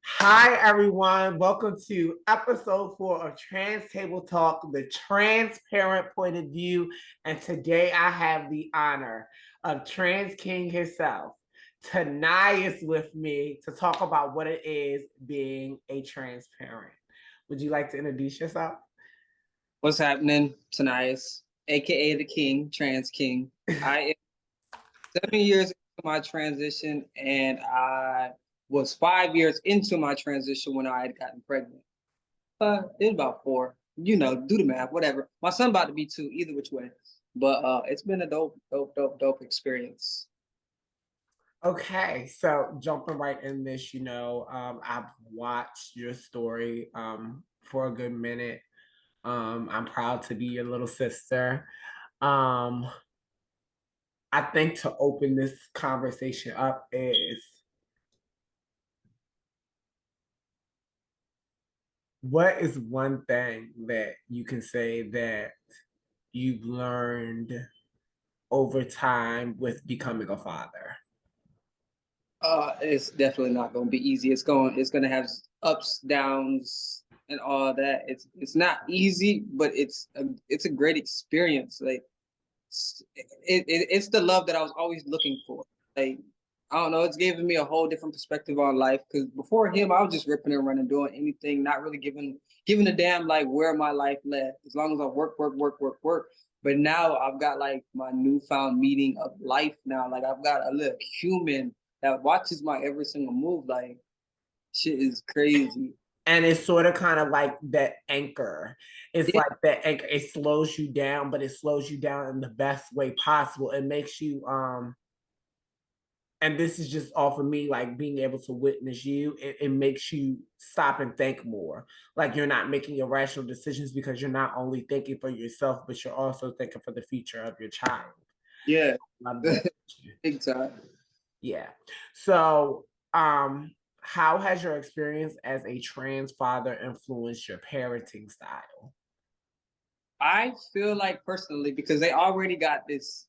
Hi, everyone. Welcome to episode 4 of Trans Table Talk, the transparent point of view. And today I have the honor of Trans King himself, Ta'Nius, with me to talk about what it is being a transparent. Would you like to introduce yourself? What's happening, Ta'Nius, aka the King, Trans King? I am 7 years into my transition, and I was 5 years into my transition when I had gotten pregnant. It was about four. Do the math, whatever. My son about to be 2, either which way. But it's been a dope experience. Okay, so jumping right in this, I've watched your story for a good minute. I'm proud to be your little sister. Um, I think to open this conversation up is what is one thing that you can say that you've learned over time with becoming a father? It's definitely not going to be easy. It's going to have ups, downs, and all that. It's not easy, but it's a great experience. Like it's the love that I was always looking for. Like I don't know, it's given me a whole different perspective on life. Because before him, I was just ripping and running, doing anything, not really giving a damn like where my life led. As long as I work. But now I've got like my newfound meaning of life now. Like I've got a little human that watches my every single move. Like shit is crazy. And it's sort of kind of like that anchor. It's Yeah, like that anchor. It slows you down, but it slows you down in the best way possible. It makes you and this is just off of me, like being able to witness you, it makes you stop and think more. Like you're not making irrational decisions because you're not only thinking for yourself, but you're also thinking for the future of your child. yeah, Love that. big time. Yeah. So, how has your experience as a trans father influenced your parenting style? I feel like personally, because they already got this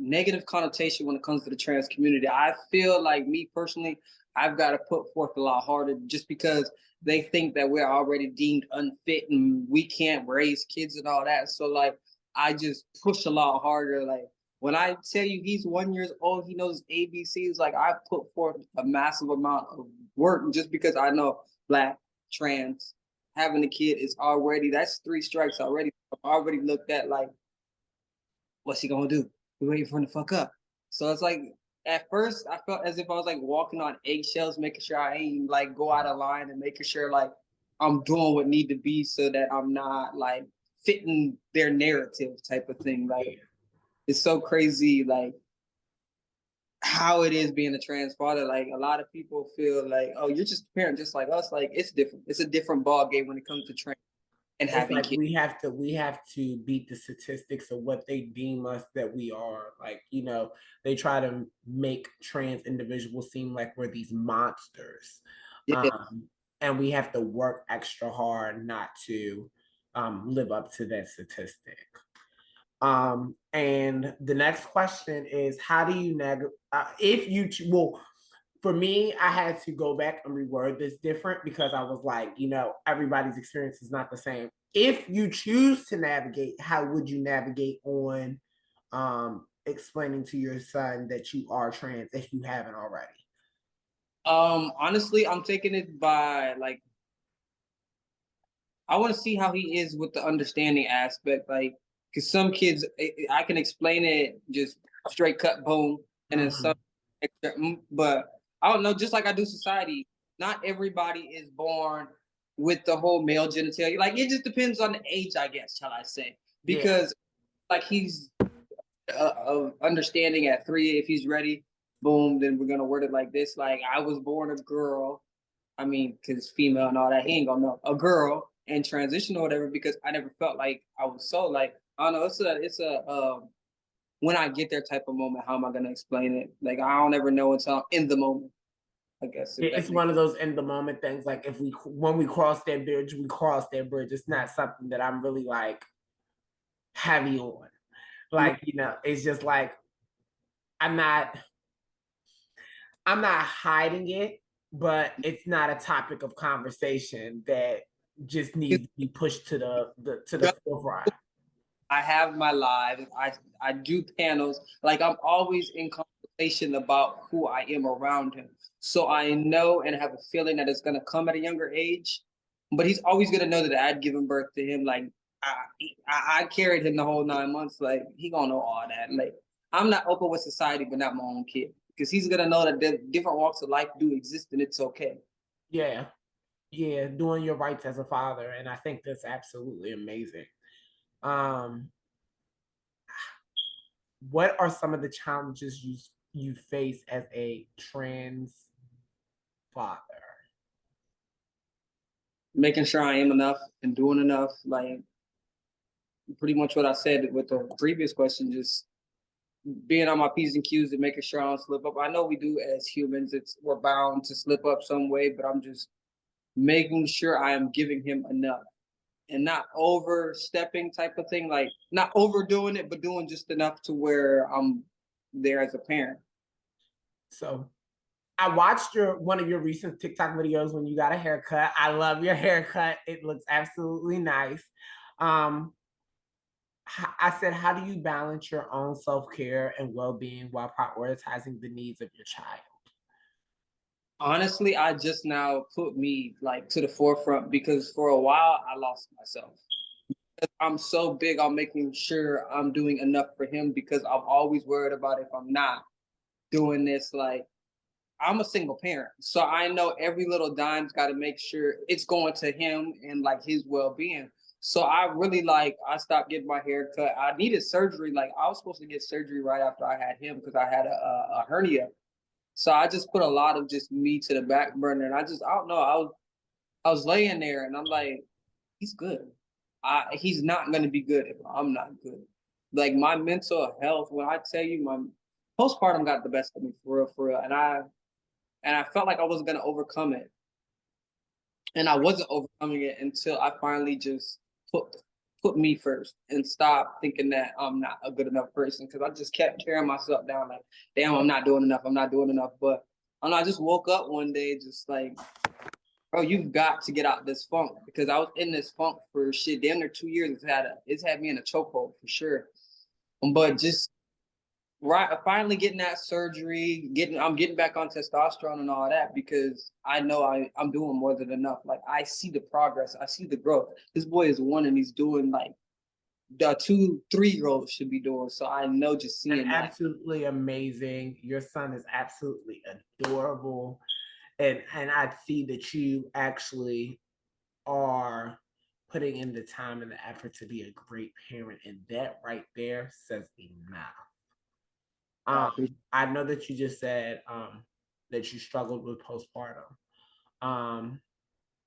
negative connotation when it comes to the trans community, I feel like me personally, I've got to put forth a lot harder just because they think that we're already deemed unfit and we can't raise kids and all that. So like I just push a lot harder. Like when I tell you he's 1 year old, he knows ABCs, like I put forth a massive amount of work just because I know black, trans, having a kid is already, that's 3 strikes already. I've already looked at like, what's he gonna do? We're waiting for him to fuck up. So it's like at first I felt as if I was like walking on eggshells, making sure I ain't like go out of line and making sure like I'm doing what need to be so that I'm not like fitting their narrative type of thing. Like it's so crazy, like how it is being a trans father. Like a lot of people feel like, oh, you're just a parent just like us. Like it's different. It's a different ball game when it comes to trans and It's having like kids. we have to beat the statistics of what they deem us that we are. Like, they try to make trans individuals seem like we're these monsters. Yeah. Um, and we have to work extra hard not to live up to that statistic. And the next question is, how do you if you well, for me, I had to go back and reword this different because I was like, everybody's experience is not the same. If you choose to navigate, how would you navigate on explaining to your son that you are trans if you haven't already? Honestly, I'm taking it by like I want to see how he is with the understanding aspect. Like, because some kids, I can explain it just straight cut, boom, and then some Mhm. extra, but I don't know. Just like I do society, not everybody is born with the whole male genitalia. Like, it just depends on the age, I guess, shall I say? Yeah. Because like he's of understanding at 3, if he's ready, boom, then we're gonna word it like this. Like, I was born a girl. I mean, because female and all that, he ain't gonna know a girl and transition or whatever. Because I never felt like I was so like I don't know. It's a when I get there type of moment. How am I gonna explain it? Like I don't ever know until I'm in the moment. I guess if It's that makes one of those in the moment things. Like if when we cross that bridge, we cross that bridge. It's not something that I'm really like heavy on. sense. Like, it's just like I'm not I'm not hiding it. but it's not a topic of conversation that just needs to be pushed to the forefront. I have my live. I do panels. Like I'm always in conversation about who I am around him. So I know and have a feeling that it's gonna come at a younger age. But he's always gonna know that I'd given birth to him. Like I, I carried him the whole 9 months. Like he gonna know all that. Like I'm not open with society, but not my own kid, because he's gonna know that different walks of life do exist and it's okay. Yeah, yeah, doing your rights as a father, and I think that's absolutely amazing. Um, what are some of the challenges you face as a trans father? Making sure I am enough and doing enough. Like pretty much what I said with the previous question, just being on my P's and Q's and making sure I don't slip up. I know we do as humans, we're bound to slip up some way, but I'm just making sure I am giving him enough and not overstepping type of thing, like not overdoing it, but doing just enough to where I'm there as a parent. So I watched one of your recent TikTok videos when you got a haircut. I love your haircut. It looks absolutely nice. Um, I said, how do you balance your own self-care and well-being while prioritizing the needs of your child? Honestly, I just now put me like to the forefront because for a while I lost myself. I'm so big on making sure I'm doing enough for him because I'm always worried about if I'm not doing this. Like I'm a single parent, so I know every little dime's got to make sure it's going to him and like his well-being. So I really I stopped getting my hair cut. I needed surgery. Like I was supposed to get surgery right after I had him because I had a hernia. So I just put a lot of just me to the back burner, and I don't know. I was laying there, and I'm like, he's good. He's not gonna be good if I'm not good. Like my mental health, when I tell you, my postpartum got the best of me for real, and I felt like I wasn't gonna overcome it, and I wasn't overcoming it until I finally just put me first and stop thinking that I'm not a good enough person because I just kept tearing myself down like, damn, I'm not doing enough. I'm not doing enough. But I just woke up one day just like, bro, you've got to get out this funk because I was in this funk for shit damn near 2 years. It's had me in a chokehold for sure. But just right, finally getting that surgery, I'm getting back on testosterone and all that because I know I'm doing more than enough. Like I see the progress, I see the growth. This boy is one and he's doing like the 2, 3-year-olds should be doing. So I know just And seeing that. absolutely amazing. Your son is absolutely adorable. And I see that you actually are putting in the time and the effort to be a great parent. And that right there says enough. I know that you just said that you struggled with postpartum. Um,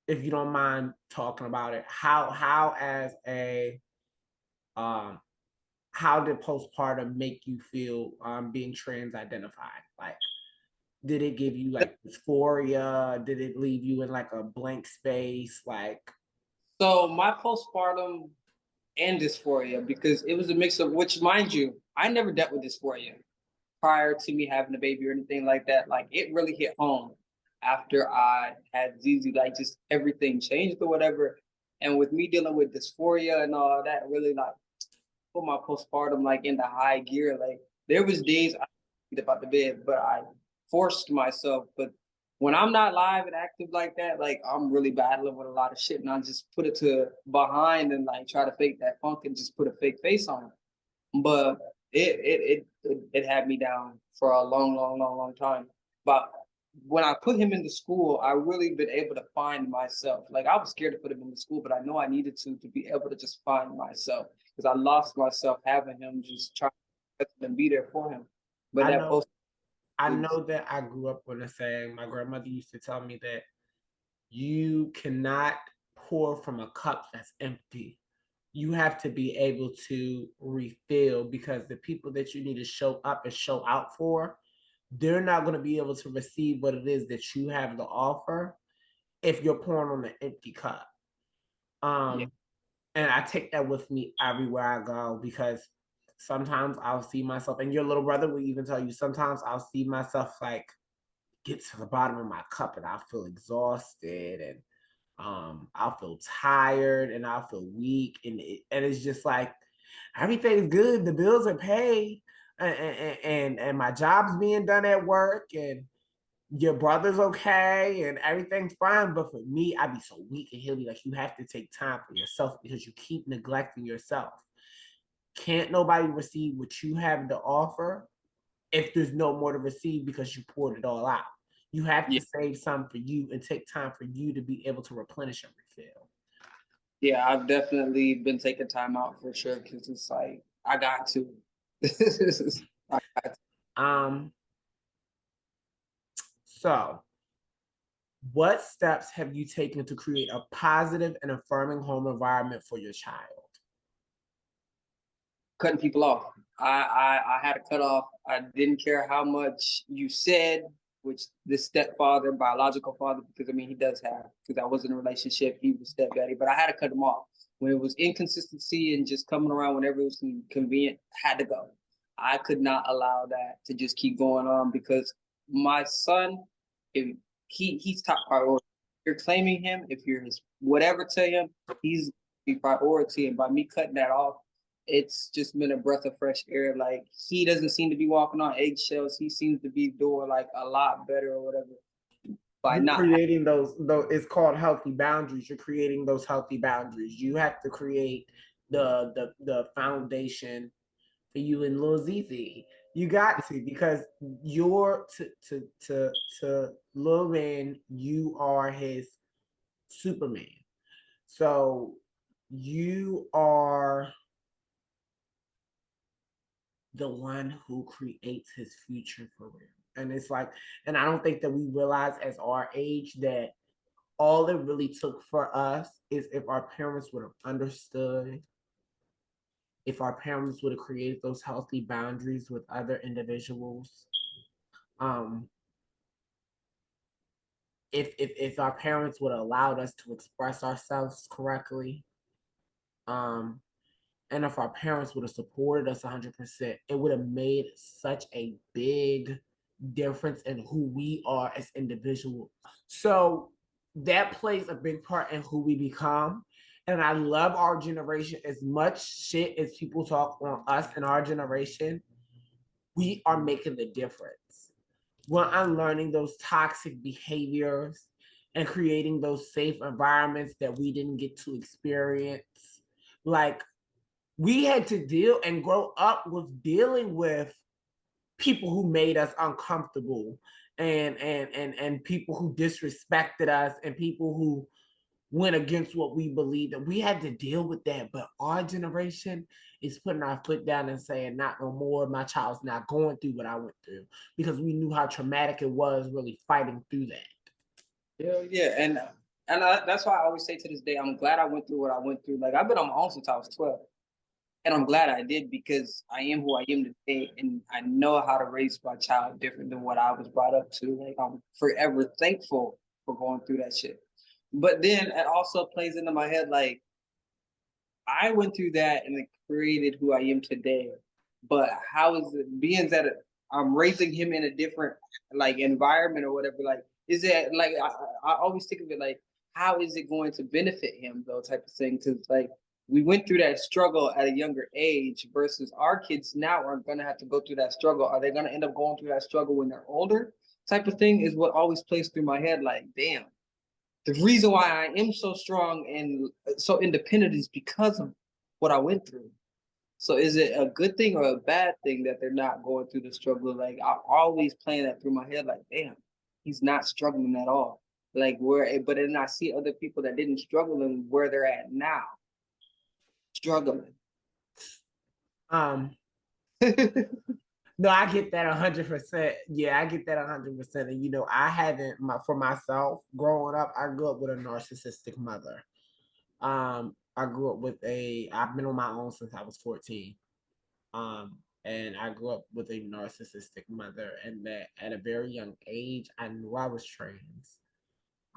if you don't mind talking about it, how as a um how did postpartum make you feel being trans identified? Like did it give you like dysphoria? Did it leave you in like a blank space? Like So my postpartum and dysphoria because it was a mix of which, mind you, I never dealt with dysphoria prior to me having a baby or anything like that. Like it really hit home after I had Zizi. Like just everything changed or whatever. And with me dealing with dysphoria and all that, really like put my postpartum like into high gear. Like there was days I get about the bed, but I forced myself. But when I'm not live and active like that, like I'm really battling with a lot of shit, and I just put it to behind and like try to fake that funk and just put a fake face on it. But it had me down for a long time. But when I put him into school, I really been able to find myself. Like I was scared to put him into school, but I know I needed to be able to just find myself because I lost myself having him just trying to be there for him. But I that know post I was know that I grew up with a saying. My grandmother used to tell me that you cannot pour from a cup that's empty. You have to be able to refill because the people that you need to show up and show out for, they're not going to be able to receive what it is that you have to offer if you're pouring on an empty cup. yeah. Um, and I take that with me everywhere I go because sometimes I'll see myself, and your little brother will even tell you, sometimes I'll see myself like get to the bottom of my cup and I'll feel exhausted and I'll feel tired and I'll feel weak and it's just like everything's good, the bills are paid, and my job's being done at work, and your brother's okay, and everything's fine. But for me, I'd be so weak, and he'll be like, you have to take time for yourself because you keep neglecting yourself. Can't nobody receive what you have to offer if there's no more to receive because you poured it all out. You have Yeah, to save some for you and take time for you to be able to replenish and refill. yeah, I've definitely been taking time out for sure because it's like I got to. I got to. Um, so what steps have you taken to create a positive and affirming home environment for your child? Cutting people off. I had to cut off. I didn't care how much you said, which this stepfather, biological father, because I mean he does have, because I was in a relationship, he was stepdaddy, but I had to cut him off. When it was inconsistency and just coming around whenever it was convenient, had to go. I could not allow that to just keep going on because my son, if he's top priority. If you're claiming him, if you're his whatever to him, he's the priority. And by me cutting that off, it's just been a breath of fresh air. Like he doesn't seem to be walking on eggshells. He seems to be doing like a lot better or whatever by You're not. creating those, it's called healthy boundaries. You're creating those healthy boundaries. You have to create the foundation for you and Lil ZZ. You got to, because you're to Lil Wayne, you are his Superman. So you are the one who creates his future for real. And it's like, and I don't think that we realize as our age that all it really took for us is if our parents would have understood, if our parents would have created those healthy boundaries with other individuals, um, if our parents would have allowed us to express ourselves correctly, um, and if our parents would have supported us 100%, it would have made such a big difference in who we are as individuals. So that plays a big part in who we become. And I love our generation. As much shit as people talk on us in our generation, we are making the difference. We're unlearning those toxic behaviors and creating those safe environments that we didn't get to experience. Like, we had to deal and grow up with dealing with people who made us uncomfortable, and people who disrespected us, and people who went against what we believed, and we had to deal with that. But our generation is putting our foot down and saying, not no more, my child's not going through what I went through, because we knew how traumatic it was really fighting through that. Yeah, that's why I always say to this day, I'm glad I went through what I went through. Like I've been on my own since I was 12. And I'm glad I did because I am who I am today, and I know how to raise my child different than what I was brought up to. Like I'm forever thankful for going through that shit. But then it also plays into my head like I went through that and it created who I am today. But how is it being that I'm raising him in a different like environment or whatever? Like, is it like I always think of it like, how is it going to benefit him though, type of thing? Because like we went through that struggle at a younger age versus our kids now are going to have to go through that struggle. Are they going to end up going through that struggle when they're older? Type of thing is what always plays through my head. Like, damn, the reason why I am so strong and so independent is because of what I went through. So is it a good thing or a bad thing that they're not going through the struggle? Like I'm always playing that through my head, like, damn, he's not struggling at all. Like where, but then I see other people that didn't struggle and where they're at now, struggling. Um, no, I get that 100%. Yeah, I get that 100%. And I haven't for myself growing up. I grew up with a narcissistic mother. I grew up with I've been on my own since I was 14. And I grew up with a narcissistic mother, and that at a very young age, I knew I was trans.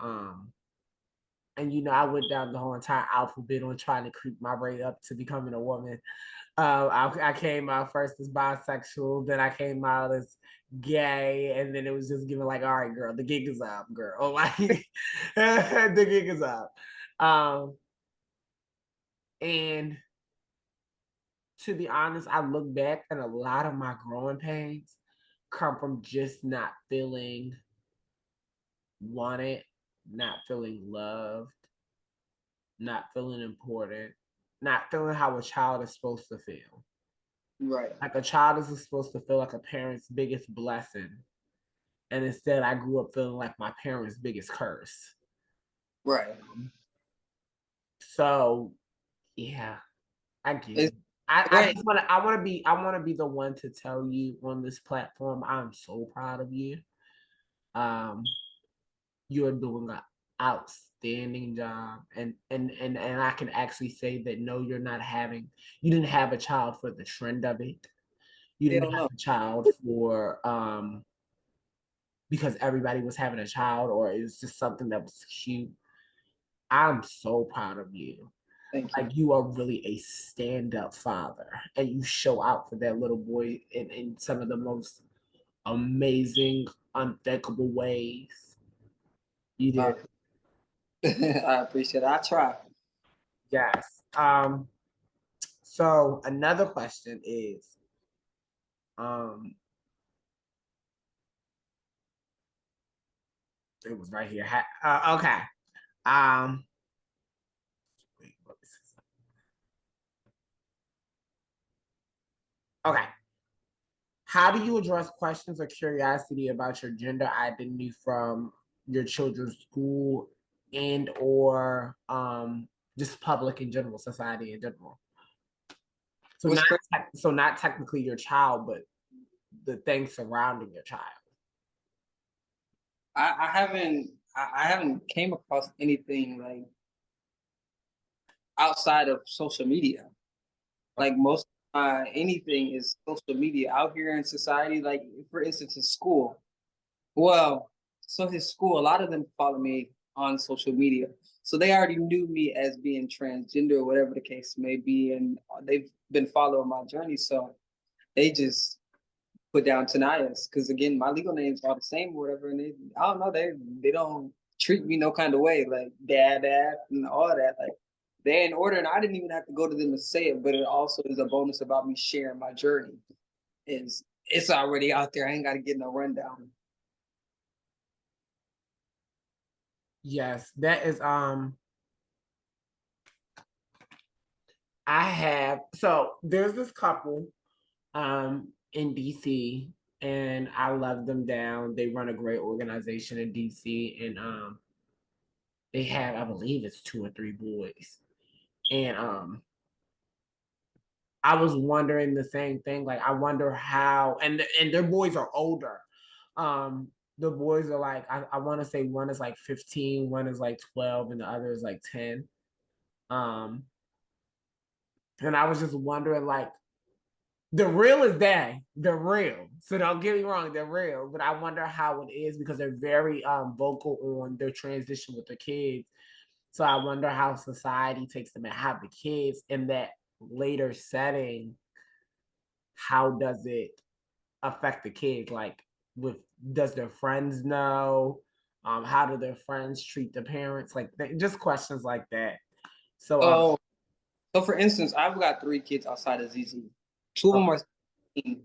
Um, And I went down the whole entire alphabet on trying to creep my way up to becoming a woman. I came out first as bisexual, then I came out as gay, and then it was just given like, all right, girl, the gig is up, girl. Oh, like the gig is up. And to be honest, I look back and a lot of my growing pains come from just not feeling wanted, not feeling loved, not feeling important, not feeling how a child is supposed to feel. Right. Like a child is supposed to feel like a parent's biggest blessing. And instead, I grew up feeling like my parents' biggest curse. Right. So, yeah, I get It's it. I great. just I want to be the one to tell you on this platform, I'm so proud of you. Um, you're doing an outstanding job, and I can actually say that no, you didn't have a child for the trend of it. You didn't Hell have no. a child for because everybody was having a child or it was just something that was cute. I'm so proud of you. Thank you. Like you are really a stand-up father and you show out for that little boy in some of the most amazing, unthinkable ways. You Uh, did. I appreciate it. I try. Yes. So another question is, um, it was right here. Okay. Um, wait, what is this? Okay. How do you address questions or curiosity about your gender identity from your children's school and or just public in general, society in general? So What's not crazy? so not technically your child, but the things surrounding your child. I haven't came across anything like outside of social media. Okay. Like most anything is social media out here in society. Like for instance, in school. Well, so his school, a lot of them follow me on social media. So they already knew me as being transgender or whatever the case may be, and they've been following my journey. So they just put down Ta'Nius because again, my legal names are the same or whatever, and I don't know, they don't treat me no kind of way, like dad, and all that. Like they're in order, and I didn't even have to go to them and say it, but it also is a bonus about me sharing my journey. It's already out there. I ain't got to get no rundown. Yes, that is I have so there's this couple in DC and I love them down. They run a great organization in DC and they have I believe it's two or three boys. And I was wondering the same thing. Like I wonder how and their boys are older. The boys are like I want to say one is like 15, one is like 12, and the other is like 10. Um, and I was just wondering like the real is they. They're real. So don't get me wrong, they're real. But I wonder how it is because they're very vocal on their transition with the kids. So I wonder how society takes them and have the kids in that later setting. How does it affect the kids? Like with does their friends know? How do their friends treat the parents? Like just questions like that. So So, so for instance, I've got three kids outside of ZZ. Two of them are 16,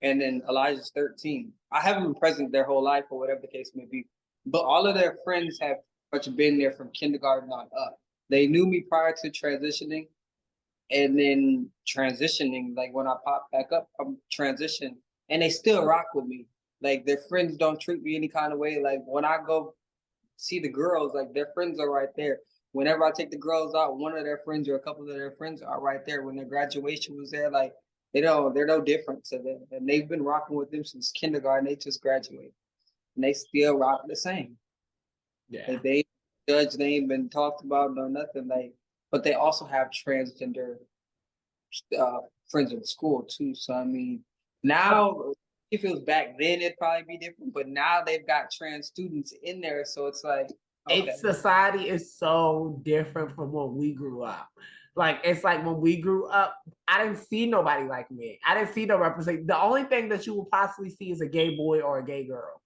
and then Elijah's 13. I haven't been present their whole life or whatever the case may be, but all of their friends have pretty much been there from kindergarten on up. They knew me prior to transitioning, and then transitioning, like when I pop back up from transition, and they still rock with me. Like their friends don't treat me any kind of way. Like when I go see the girls, like their friends are right there. Whenever I take the girls out, one of their friends or a couple of their friends are right there. When their graduation was there, like they're no different to them. And they've been rocking with them since kindergarten. They just graduated. And they still rock the same. yeah. Like they judge, they ain't been talked about, no nothing. Like, but they also have transgender uh, friends in school too. So I mean, now if it was back then, it'd probably be different. But now they've got trans students in there, so it's like, Okay. Society is so different from when we grew up. Like it's like when we grew up, I didn't see nobody like me. I didn't see no representation. The only thing that you will possibly see is a gay boy or a gay girl.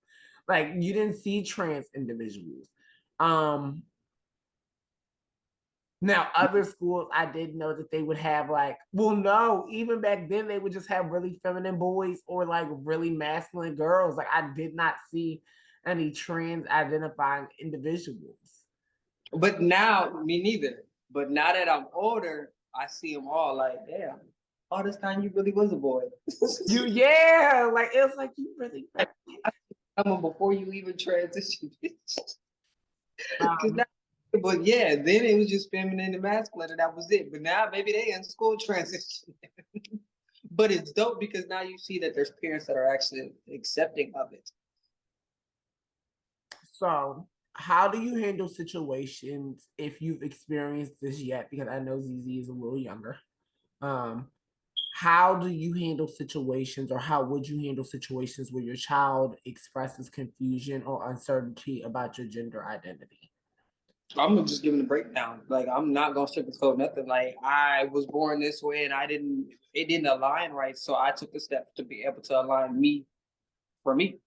Like you didn't see trans individuals. Um Now other schools, I did know that they would have like, well, no, even back then they would just have really feminine boys or like really masculine girls. Like I did not see any trans identifying individuals. But now, me neither. But now that I'm older, I see them all like, damn, all this time you really was a boy. Yeah, like it was like you really. Coming before you even transitioned. Because Um, now, but yeah, then it was just feminine and masculine, and that was it. But now maybe they in school transition. But it's dope because now you see that there's parents that are actually accepting of it. so, how do you handle situations if you've experienced this yet? Because I know ZZ is a little younger. Um, how do you handle situations, or how would you handle situations where your child expresses confusion or uncertainty about your gender identity? I'm just giving a breakdown. Like I'm not gonna sugarcoat nothing. Like I was born this way and it didn't align right. So I took the step to be able to align me for me.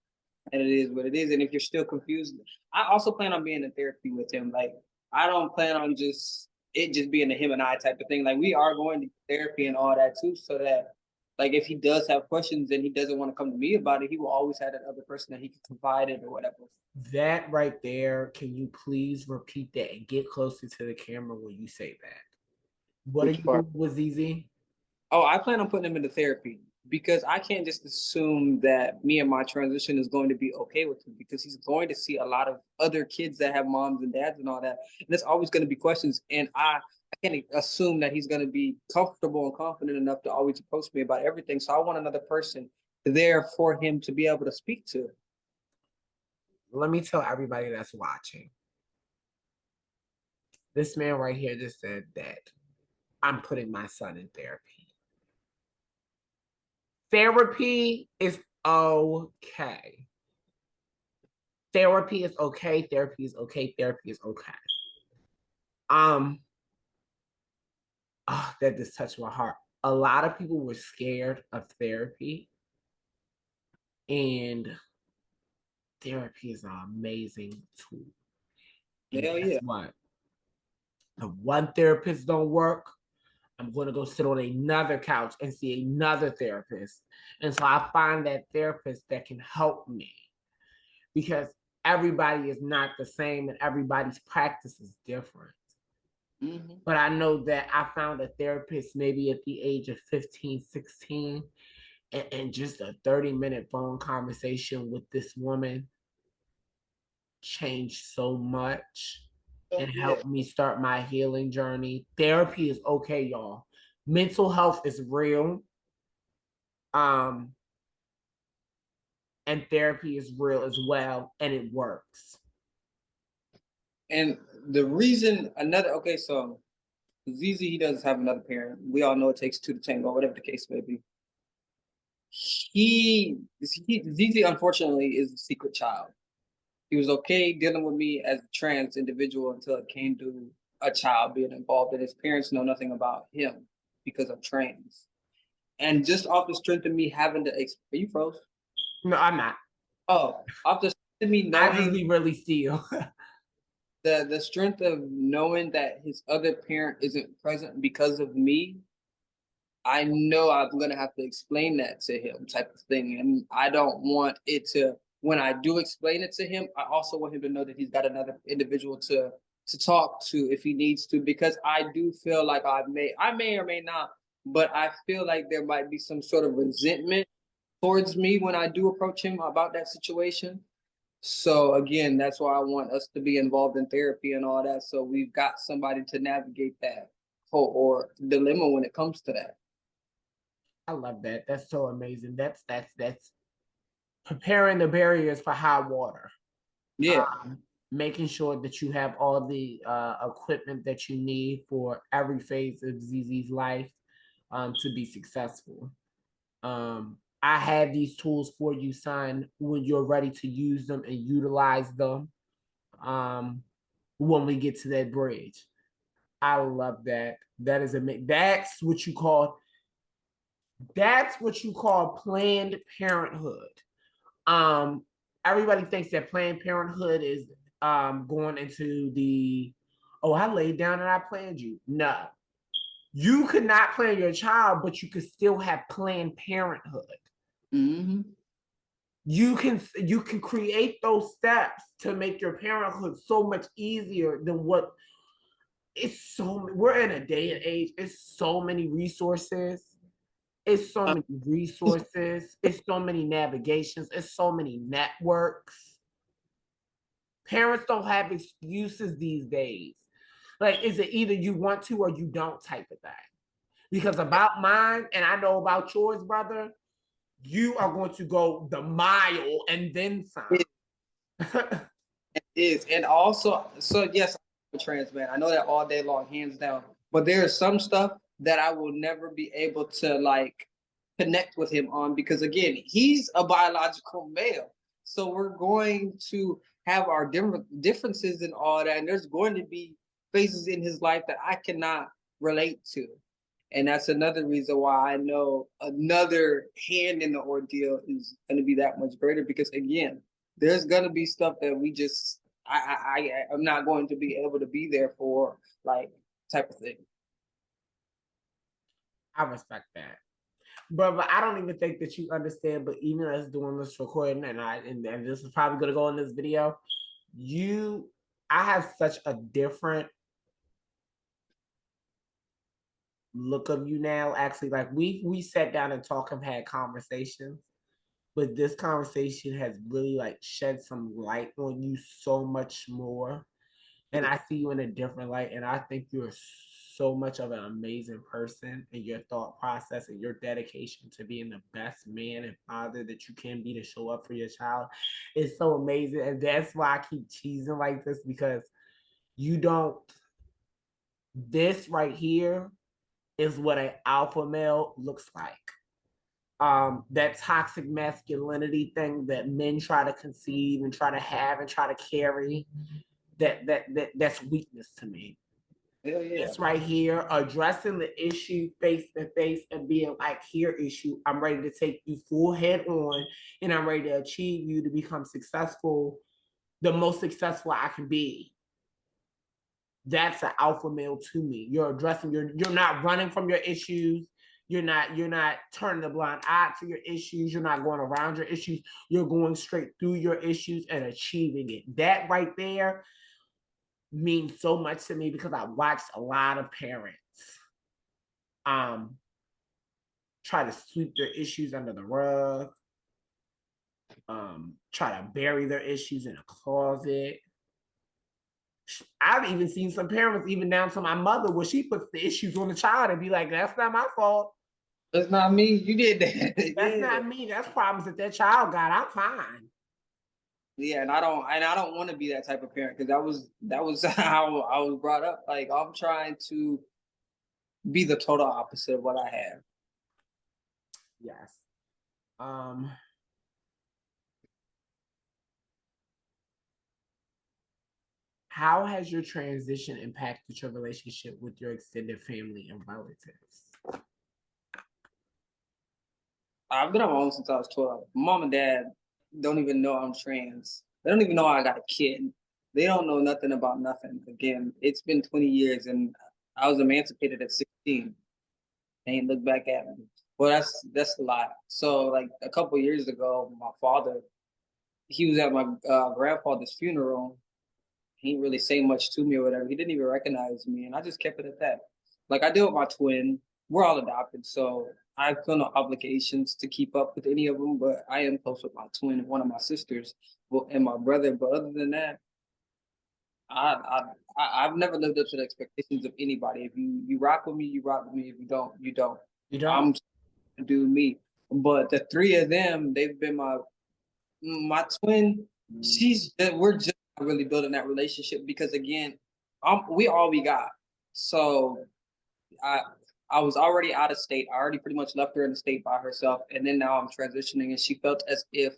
And it is what it is. And if you're still confused, I also plan on being in therapy with him. Like I don't plan on just being a him and I type of thing. Like we are going to therapy and all that too, so that like if he does have questions and he doesn't want to come to me about it, he will always have that other person that he can confide in or whatever. That right there, can you please repeat that and get closer to the camera when you say that? What are Which you part? doing with ZZ? Oh, I plan on putting him into therapy because I can't just assume that me and my transition is going to be okay with him because he's going to see a lot of other kids that have moms and dads and all that. And there's always going to be questions. And I can't assume that he's going to be comfortable and confident enough to always approach me about everything. So I want another person there for him to be able to speak to. Let me tell everybody that's watching. This man right here just said that I'm putting my son in therapy. Therapy is okay. Therapy is okay. Therapy is okay. Therapy is okay. Um, that just touched my heart. A lot of people were scared of therapy, and therapy is an amazing tool. And Hell guess yeah. what? If one therapist don't work, I'm going to go sit on another couch and see another therapist. And so I find that therapist that can help me, because everybody is not the same and everybody's practice is different. Mm-hmm. But I know that I found a therapist maybe at the age of 15, 16, and just a 30-minute phone conversation with this woman changed so much Hell and yeah. helped me start my healing journey. Therapy is okay, y'all. Mental health is real. Um, and therapy is real as well, and it works. And the reason okay, so ZZ, he does have another parent. We all know it takes two to tango, whatever the case may be. ZZ unfortunately is a secret child. He was okay dealing with me as a trans individual until it came to a child being involved, and his parents know nothing about him because I'm trans. And just off the strength of me having to, are you froze? No, I'm not. Oh, off the strength of me I just knowing be really still. the strength of knowing that his other parent isn't present because of me, I know I'm gonna have to explain that to him, type of thing. And I don't want it to, when I do explain it to him, I also want him to know that he's got another individual to talk to if he needs to, because I do feel like I may or may not, but I feel like there might be some sort of resentment towards me when I do approach him about that situation. So again, that's why I want us to be involved in therapy and all that. So we've got somebody to navigate that whole or dilemma when it comes to that. I love that. That's so amazing. That's preparing the barriers for high water. Yeah. Making sure that you have all the equipment that you need for every phase of ZZ's life to be successful. I have these tools for you, son, when you're ready to use them and utilize them. when we get to that bridge. I love that. That is amazing. That's what you call Planned Parenthood. Um, Everybody thinks that Planned Parenthood is going into the, oh, I laid down and I planned you. No, you could not plan your child, but you could still have Planned Parenthood. Mm-hmm. You can create those steps to make your parenthood so much easier than what it's so we're in a day and age. It's so many resources. It's so many resources. It's so many navigations. It's so many networks. Parents don't have excuses these days. Like, is it either you want to or you don't type of thing? Because about mine, and I know about yours, brother, you are going to go the mile and then some. It is. And also, so yes, I'm a trans man. I know that all day long, hands down. But there is some stuff that I will never be able to like connect with him on because again, he's a biological male. So we're going to have our differences and all that. And there's going to be phases in his life that I cannot relate to. And that's another reason why I know another hand in the ordeal is going to be that much greater because again, there's gonna be stuff that we just I'm not going to be able to be there for, like, type of thing. I respect that. But I don't even think that you understand. But even us doing this recording, and this is probably going to go in this video, I have such a different look of you now. Actually, like we sat down and talked and had conversations, but this conversation has really like shed some light on you so much more. And I see you in a different light. And I think you're so much of an amazing person, and your thought process and your dedication to being the best man and father that you can be to show up for your child is so amazing. And that's why I keep cheesing like this, because you don't, this right here is what an alpha male looks like. That toxic masculinity thing that men try to conceive and try to have and try to carry, that's weakness to me. Hell yeah. This right here, addressing the issue face to face and being like, here, issue, I'm ready to take you full head on, and I'm ready to achieve you to become successful, the most successful I can be. That's an alpha male to me. You're addressing you're not running from your issues. You're not turning a blind eye to your issues. You're not going around your issues. You're going straight through your issues and achieving it. That right there means so much to me, because I watched a lot of parents try to sweep their issues under the rug, try to bury their issues in a closet. I've even seen some parents, even down to my mother, where she puts the issues on the child and be like, that's not my fault. That's not me. You did that. That's Yeah. not me. That's problems that child got. I'm fine. Yeah, and I don't want to be that type of parent because that was how I was brought up. Like I'm trying to be the total opposite of what I have. Yes. Um, how has your transition impacted your relationship with your extended family and relatives? I've been on my own since I was 12. Mom and dad don't even know I'm trans. They don't even know I got a kid. They don't know nothing about nothing. Again, it's been 20 years and I was emancipated at 16. They ain't look back at me. Well, that's a lot. So like a couple years ago, my father, he was at my grandfather's funeral. He didn't really say much to me or whatever. He didn't even recognize me, and I just kept it at that. Like I deal with my twin. We're all adopted, so I feel no obligations to keep up with any of them. But I am close with my twin and one of my sisters, well, and my brother. But other than that, I've never lived up to the expectations of anybody. If you rock with me, you rock with me. If you don't, you don't. You don't? I'm do me. But the three of them, they've been my twin. We're just really building that relationship because again, we all we got. So I I was already out of state. I already pretty much left her in the state by herself, and then now I'm transitioning, and she felt as if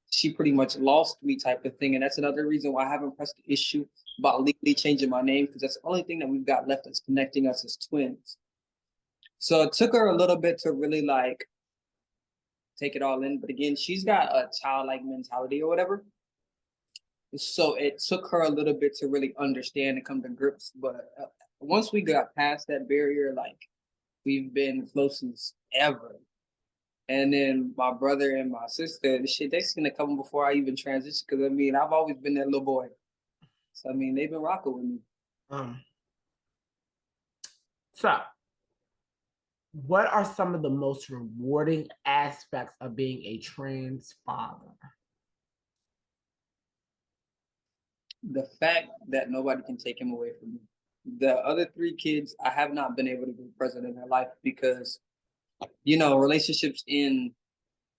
she pretty much lost me type of thing. And that's another reason why I haven't pressed the issue about legally changing my name, because that's the only thing that we've got left that's connecting us as twins. So it took her a little bit to really like take it all in. But again, she's got a childlike mentality or whatever. So it took her a little bit to really understand and come to grips. But once we got past that barrier, like we've been close as ever. And then my brother and my sister, the shit, they seen it coming before I even transitioned. Because I mean, I've always been that little boy. So I mean, they've been rocking with me. So, what are some of the most rewarding aspects of being a trans father? The fact that nobody can take him away from me. The other three kids, I have not been able to be present in their life because, you know, relationships in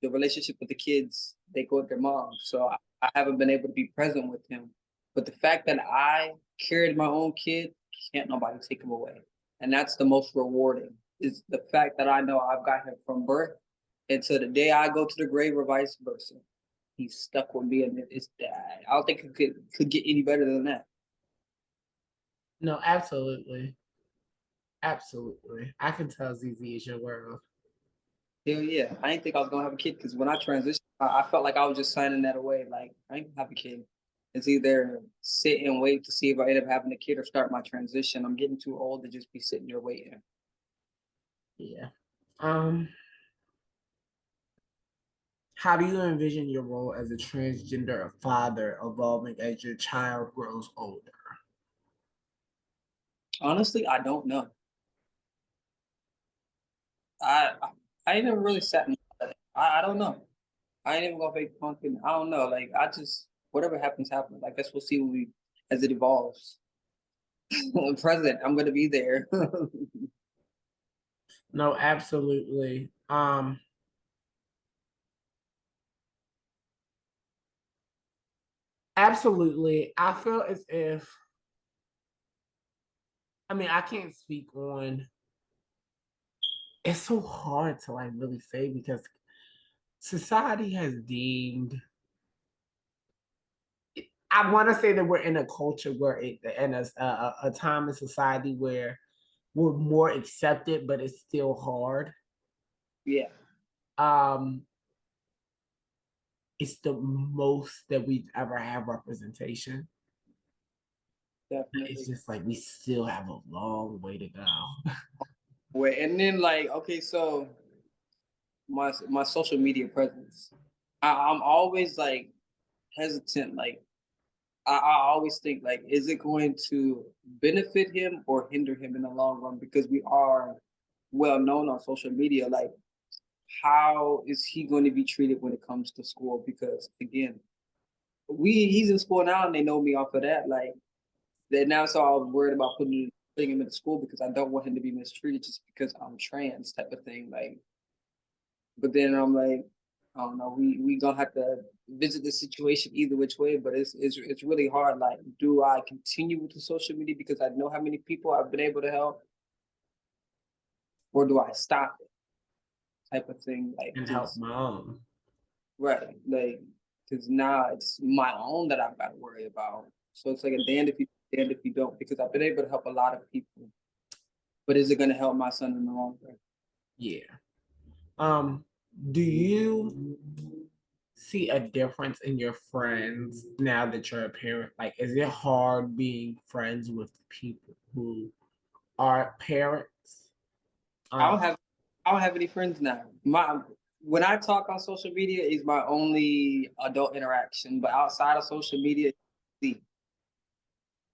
the relationship with the kids, they go with their mom. So I haven't been able to be present with him. But the fact that I carried my own kid, can't nobody take him away. And that's the most rewarding, is the fact that I know I've got him from birth until the day I go to the grave or vice versa. He's stuck with me, and it's that. I don't think it could get any better than that. No, absolutely. Absolutely. I can tell ZZ is your world. Hell yeah. I didn't think I was gonna have a kid because when I transitioned, I felt like I was just signing that away. Like, I ain't gonna have a kid. It's either sit and wait to see if I end up having a kid or start my transition. I'm getting too old to just be sitting there waiting. Yeah. How do you envision your role as a transgender father evolving as your child grows older? Honestly, I don't know. I I ain't never really sat. I don't know. I ain't even gonna fake pumpkin. I don't know. Like I just whatever happens, happens. I guess we'll see when we as it evolves. Present, I'm gonna be there. No, absolutely. Absolutely. I feel as if, I mean, I can't speak on, it's so hard to like really say because society has deemed, I want to say that we're in a culture where in a time in society where we're more accepted, but it's still hard. Yeah, Um, it's the most that we've ever had representation. It's definitely. just like we still have a long way to go. Wait, and then like, okay, so my social media presence, I'm always like hesitant. Like, I always think like, is it going to benefit him or hinder him in the long run? Because we are well known on social media. Like, how is he going to be treated when it comes to school? Because again, he's in school now and they know me off of that. Like that now, so I was worried about putting him into school because I don't want him to be mistreated just because I'm trans type of thing. Like, but then I'm like, I don't know, we gonna have to visit the situation either which way, but it's really hard. Like, do I continue with the social media because I know how many people I've been able to help, or do I stop it type of thing? Like, And help cause mom. right, like, cause now it's my own that I've got to worry about. So it's like a damned if you don't, because I've been able to help a lot of people, but is it gonna help my son in the long run? Yeah. Um, do you see a difference in your friends now that you're a parent? Like, is it hard being friends with people who are parents? I Um, don't have I don't have any friends now. My when I talk on social media is my only adult interaction, but outside of social media, Z.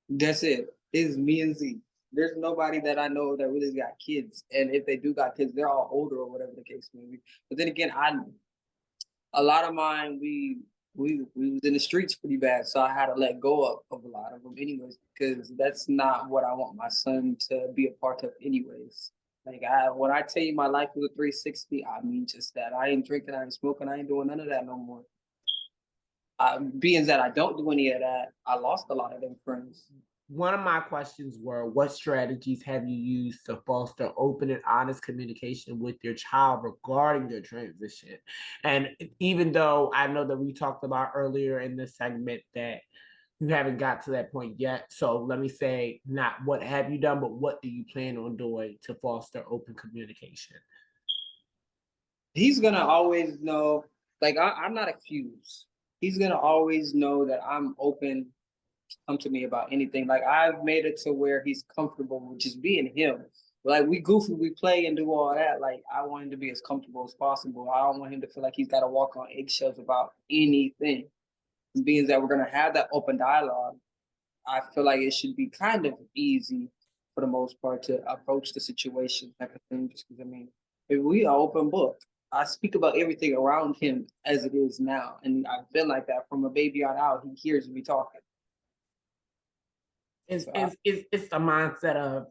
That's it. It's me and Z. There's nobody that I know that really got kids, and if they do got kids, they're all older or whatever the case may be. But then again, I a lot of mine we was in the streets pretty bad, so I had to let go of a lot of them anyways, because that's not what I want my son to be a part of anyways. Like when I tell you my life was a 360, I mean just that. I ain't drinking, I ain't smoking, I ain't doing none of that no more. Being that I don't do any of that, I lost a lot of them friends. one of my questions were, what strategies have you used to foster open and honest communication with your child regarding their transition? And even though I know that we talked about earlier in this segment that you haven't got to that point yet, so let me say not what have you done, but what do you plan on doing to foster open communication? He's gonna always know, like I'm not accused. He's gonna always know that I'm open. Come to me about anything. Like I've made it to where he's comfortable with just being him. Like we goofy, we play and do all that. Like I want him to be as comfortable as possible. I don't want him to feel like he's got to walk on eggshells about anything. Being that we're gonna have that open dialogue, I feel like it should be kind of easy for the most part to approach the situation type of thing. Just because I mean, if we are open book, I speak about everything around him as it is now, and I've been like that from a baby on out. He hears me talking. It's the mindset of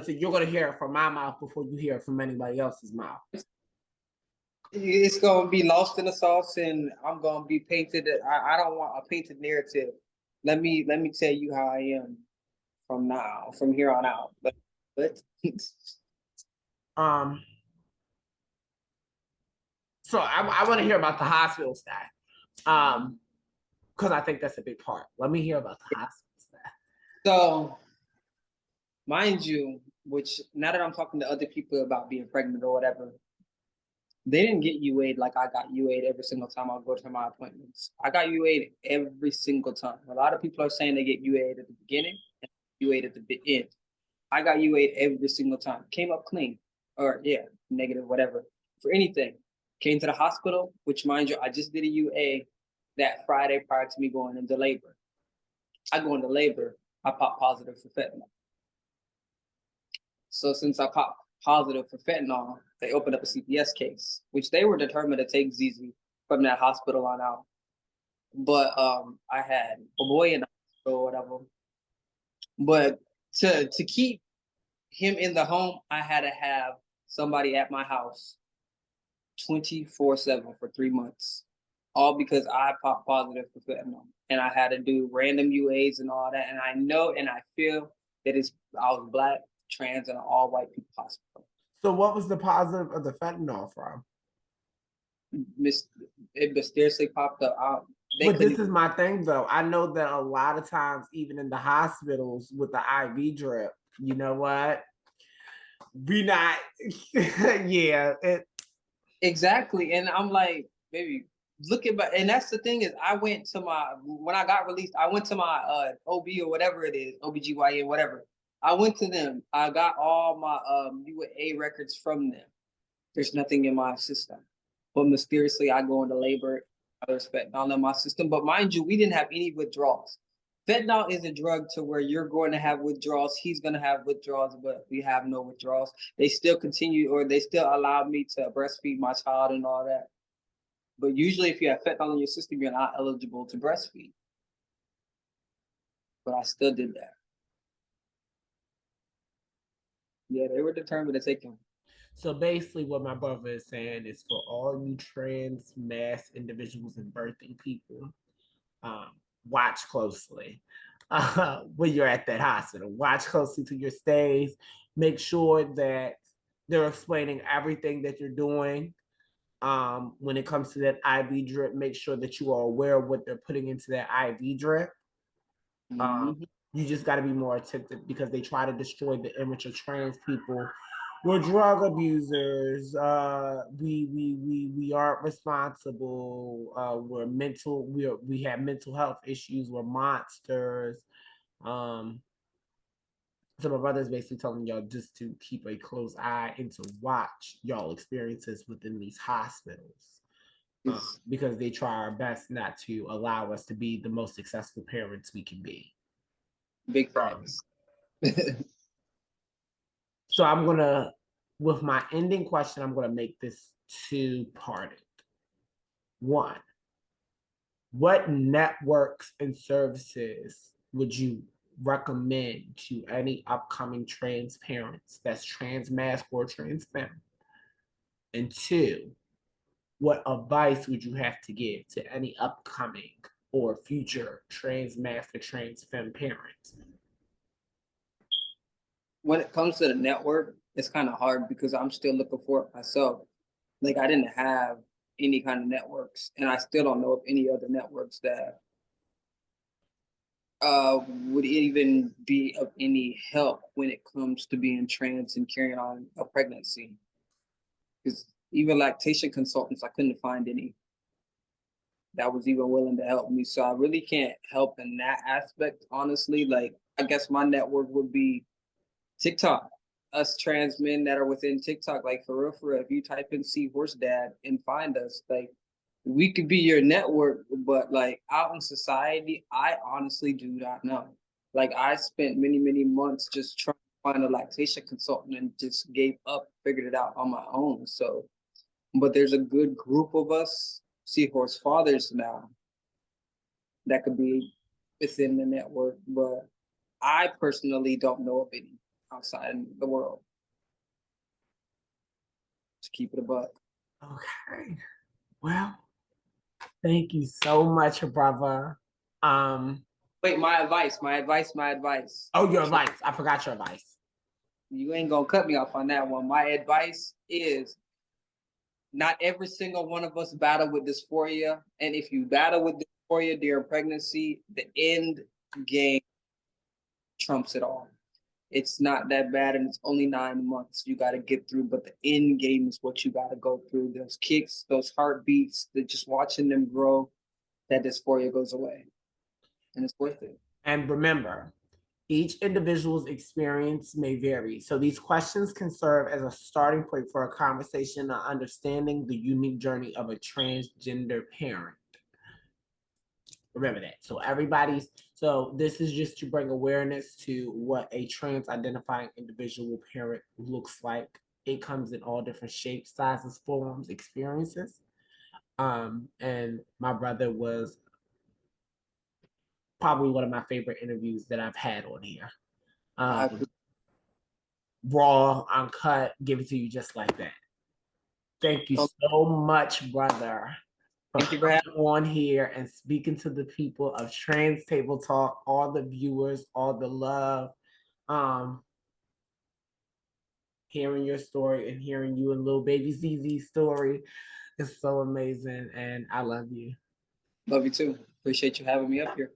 you're gonna hear it from my mouth before you hear it from anybody else's mouth. It's gonna be lost in the sauce, and I'm gonna be painted. I don't want a painted narrative. Let me tell you how I am from here on out. But um so I want to hear about the hospital staff. Because I think that's a big part. Let me hear about the hospital staff. So, mind you, which now that I'm talking to other people about being pregnant or whatever, they didn't get UA'd like I got UA'd every single time I go to my appointments. I got UA'd every single time. A lot of people are saying they get UA'd at the beginning and UA'd at the end. I got UA'd every single time. Came up clean, or yeah, negative, whatever, for anything. Came to the hospital, which mind you, I just did a UA that Friday prior to me going into labor. I go into labor, I pop positive for fentanyl. So since I popped positive for fentanyl, they opened up a CPS case, which they were determined to take ZZ from that hospital on out. But I had a boy in the hospital or whatever. But to keep him in the home, I had to have somebody at my house 24/7 for 3 months, all because I popped positive for fentanyl, and I had to do random UAs and all that. And I know and I feel that I was Black, trans, and an all white people hospital. So what was the positive of the fentanyl from? It mysteriously popped up. But this is my thing though. I know that a lot of times, even in the hospitals with the IV drip, you know what? We not, yeah. Exactly. And I'm like, baby, look at my, and that's the thing is when I got released, I went to my OB or whatever it is, OBGYN, whatever. I went to them. I got all my UA records from them. There's nothing in my system. But mysteriously I go into labor. There's fentanyl in my system. But mind you, we didn't have any withdrawals. Fentanyl is a drug to where you're going to have withdrawals. He's going to have withdrawals, but we have no withdrawals. They still continue, or they still allow me to breastfeed my child and all that. But usually if you have fentanyl in your system, you're not eligible to breastfeed. But I still did that. Yeah, they were determined to take him. So basically, what my brother is saying is for all you trans mass individuals and birthing people, watch closely when you're at that hospital. Watch closely to your stays. Make sure that they're explaining everything that you're doing. When it comes to that IV drip, make sure that you are aware of what they're putting into that IV drip. You just got to be more attentive because they try to destroy the image of trans people. We're drug abusers. We aren't responsible. We're mental. We have mental health issues. We're monsters. So my brother's basically telling y'all just to keep a close eye and to watch y'all experiences within these hospitals. Because they try our best not to allow us to be the most successful parents we can be. Big facts. So I'm gonna, with my ending question, I'm gonna make this two-parted. One, what networks and services would you recommend to any upcoming trans parents that's trans mask or trans femme? And two, what advice would you have to give to any upcoming or future trans mask or trans femme parents? when it comes to the network, it's kind of hard because I'm still looking for it myself. Like I didn't have any kind of networks, and I still don't know of any other networks that would even be of any help when it comes to being trans and carrying on a pregnancy. Because even lactation consultants, I couldn't find any that was even willing to help me. So I really can't help in that aspect, honestly. Like, I guess my network would be TikTok. Us trans men that are within TikTok, like for real, if you type in "see horse dad" and find us, like we could be your network, but like out in society, I honestly do not know. Like I spent many months just trying to find a lactation consultant and just gave up, figured it out on my own. So, but there's a good group of us seahorse fathers now that could be within the network, but I personally don't know of any outside in the world. To keep it a buck. Okay. Well, thank you so much, brother. Wait, my advice. Oh, your advice. I forgot your advice. You ain't gonna cut me off on that one. My advice is not every single one of us battle with dysphoria. And if you battle with dysphoria during pregnancy, the end game trumps it all. It's not that bad, and it's only 9 months you got to get through. But the end game is what you got to go through. Those kicks, those heartbeats, that just watching them grow, that dysphoria goes away, and it's worth it. And remember, each individual's experience may vary. So these questions can serve as a starting point for a conversation on understanding the unique journey of a transgender parent. Remember that. So this is just to bring awareness to what a trans identifying individual parent looks like. It comes in all different shapes, sizes, forms, experiences. And my brother was probably one of my favorite interviews that I've had on here. Raw, uncut, give it to you just like that. Thank you so much, brother, for coming on here and speaking to the people of Trans Table Talk, all the viewers, all the love. Hearing your story and hearing you and little baby ZZ's story is so amazing, and I love you. Love you too. Appreciate you having me up here.